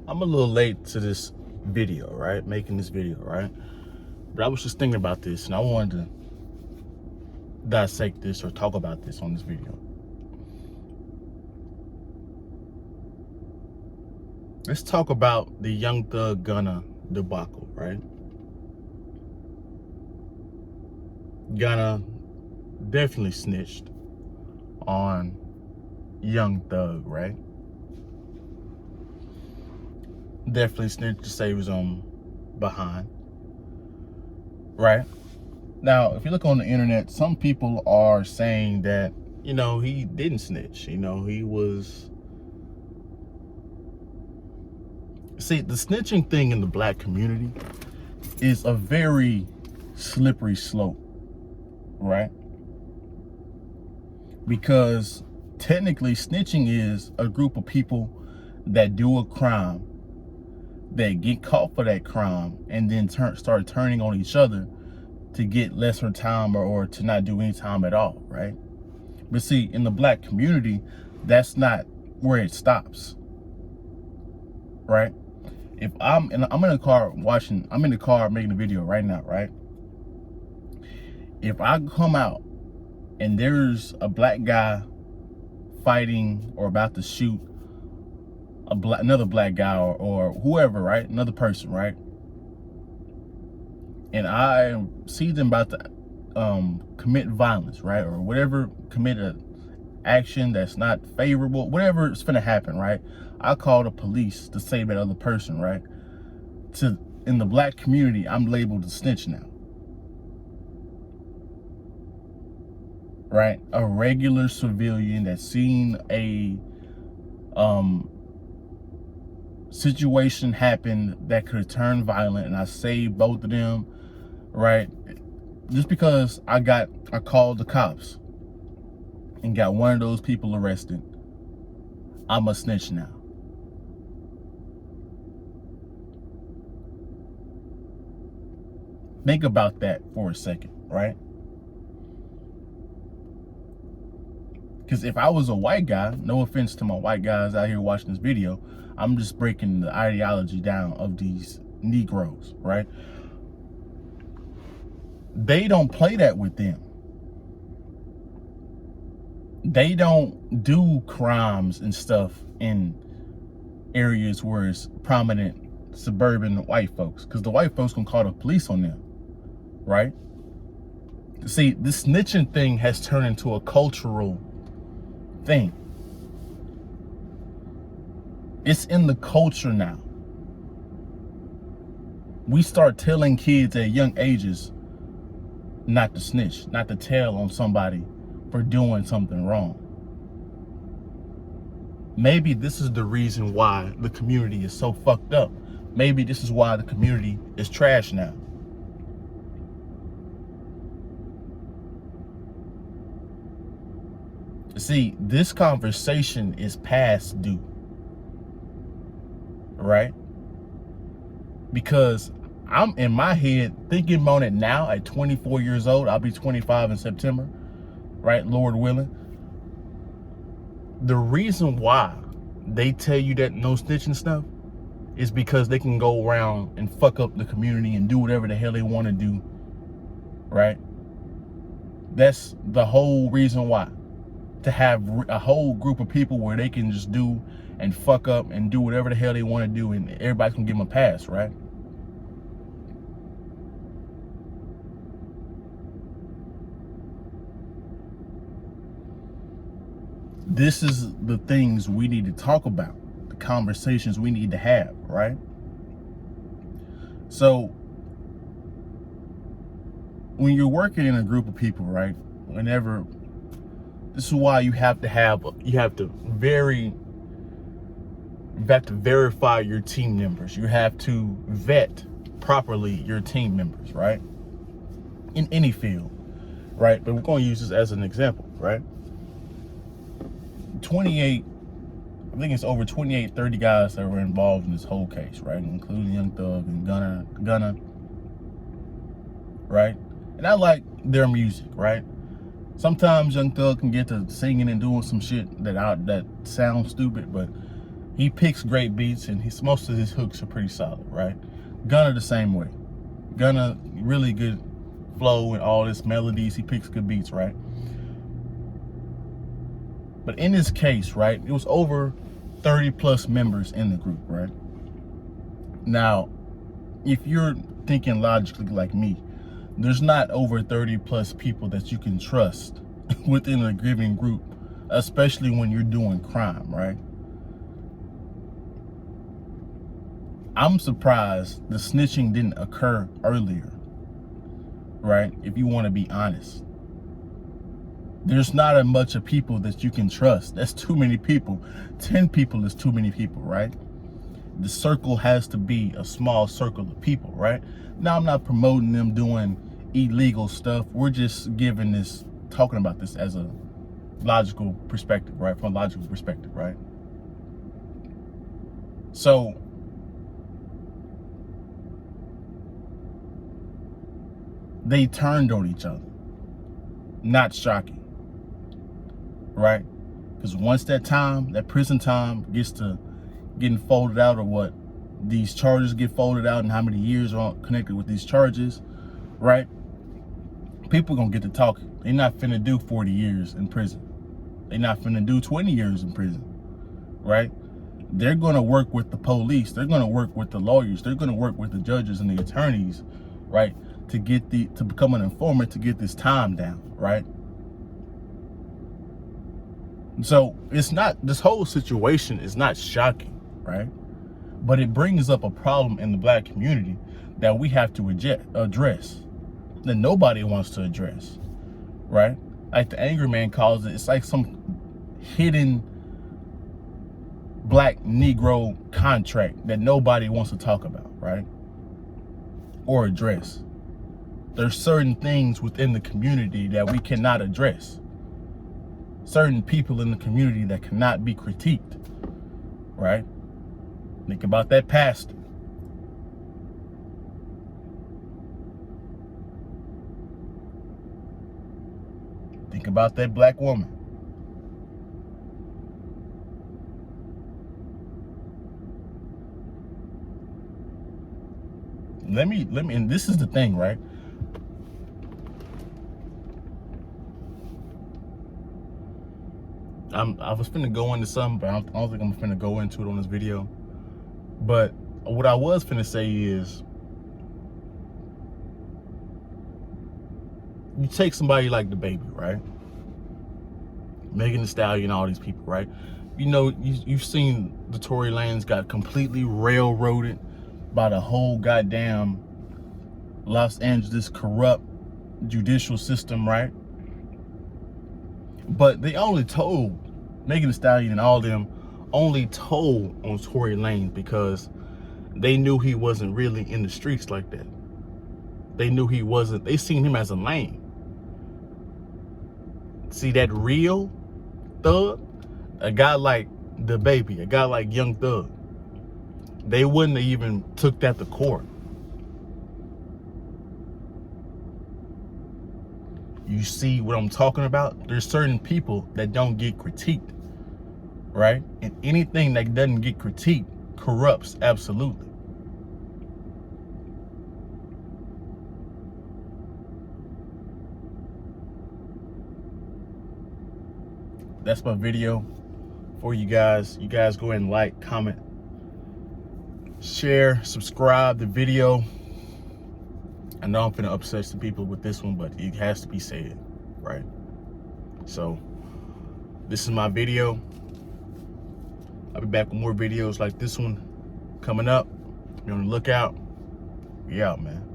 I'm a little late to this video, right? Making this video, right? But I was just thinking about this and I wanted to dissect this or talk about this on this video. Let's talk about the Young Thug Gunna debacle, right? Gunna definitely snitched on Young Thug, right? Definitely snitched to say he was on behind, right? Now, if you look on the internet, some people are saying that, he didn't snitch. He was... See, the snitching thing in the black community is a very slippery slope, right? Because technically snitching is a group of people that do a crime, that get caught for that crime, and then start turning on each other to get lesser time or to not do any time at all, right? But see, in the black community, that's not where it stops, right? If I'm in the car making a video right now, right? If I come out and there's a black guy fighting or about to shoot another black guy or whoever, right? Another person, right? And I see them about to commit violence, right? Or whatever, commit an action that's not favorable, whatever is gonna happen, right? I call the police to save that other person, right? In the black community, I'm labeled a snitch now, right? A regular civilian that's seen a situation happen that could turn violent, and I saved both of them, right? Just because I called the cops and got one of those people arrested, I'm a snitch now. Think about that for a second, right? Because if I was a white guy, no offense to my white guys out here watching this video, I'm just breaking the ideology down of these Negroes, right? They don't play that with them. They don't do crimes and stuff in areas where it's prominent suburban white folks, because the white folks gonna call the police on them, right? See, this snitching thing has turned into a cultural thing. It's in the culture now. We start telling kids at young ages not to snitch, not to tell on somebody for doing something wrong. Maybe this is the reason why the community is so fucked up. Maybe this is why the community is trash now. See, this conversation is past due, right? Because I'm in my head thinking on it now at 24 years old. I'll be 25 in September, right? Lord willing. The reason why they tell you that no snitching stuff is because they can go around and fuck up the community and do whatever the hell they want to do, right? That's the whole reason why. To have a whole group of people where they can just do and fuck up and do whatever the hell they want to do, and everybody can give them a pass, right? This is the things we need to talk about, the conversations we need to have, right? So when you're working in a group of people, right? This is why you have to verify your team members. You have to vet properly your team members, right? In any field, right? But we're going to use this as an example, right? 28, I think it's over 28, 30 guys that were involved in this whole case, right? Including Young Thug and Gunna, right? And I like their music, right? Sometimes Young Thug can get to singing and doing some shit that sounds stupid, but He picks great beats, and most of his hooks are pretty solid, right? Gunna the same way. Gunna, really good flow and all his melodies. He picks good beats, right? But in this case, right, it was over 30 plus members in the group, right? Now, if you're thinking logically like me, there's not over 30 plus people that you can trust within a given group, especially when you're doing crime, right? I'm surprised the snitching didn't occur earlier, right? If you want to be honest. There's not a much of people that you can trust. That's too many people. 10 people is too many people, right? The circle has to be a small circle of people, right? Now, I'm not promoting them doing illegal stuff. We're just talking about this as a logical perspective, right? From a logical perspective, right? So, they turned on each other. Not shocking. Right? Because once that prison time getting folded out, or what, these charges get folded out and how many years are connected with these charges, right? People gonna get to talking. They're not finna do 40 years in prison. They're not finna do 20 years in prison, right? They're gonna work with the police. They're gonna work with the lawyers. They're gonna work with the judges and the attorneys, right? To become an informant, to get this time down, right? So this whole situation is not shocking, right? But it brings up a problem in the black community that we have to address, that nobody wants to address, right? Like the Angry Man calls it, it's like some hidden black Negro contract that nobody wants to talk about, right? Or address. There's certain things within the community that we cannot address. Certain people in the community that cannot be critiqued, right? Think about that pastor. Think about that black woman. Let me, and this is the thing, right? I was finna go into something, but I don't think I'm finna go into it on this video. But what I was finna say is, you take somebody like the baby, right? Megan Thee Stallion, all these people, right? You know, you've seen the Tory Lanez got completely railroaded by the whole goddamn Los Angeles corrupt judicial system, right? But they only told, Megan Thee Stallion and all them only told on Tory Lanez because they knew he wasn't really in the streets like that. They knew he wasn't, they seen him as a lame. See, that real thug, a guy like the baby, a guy like Young Thug, they wouldn't have even took that to court. You see what I'm talking about? There's certain people that don't get critiqued, right? And anything that doesn't get critiqued corrupts absolutely. That's my video for you guys. You guys go ahead and like, comment, share, subscribe the video. I know I'm finna upset some people with this one, but it has to be said, right? So, this is my video. I'll be back with more videos like this one coming up. Be on the lookout. We out, man.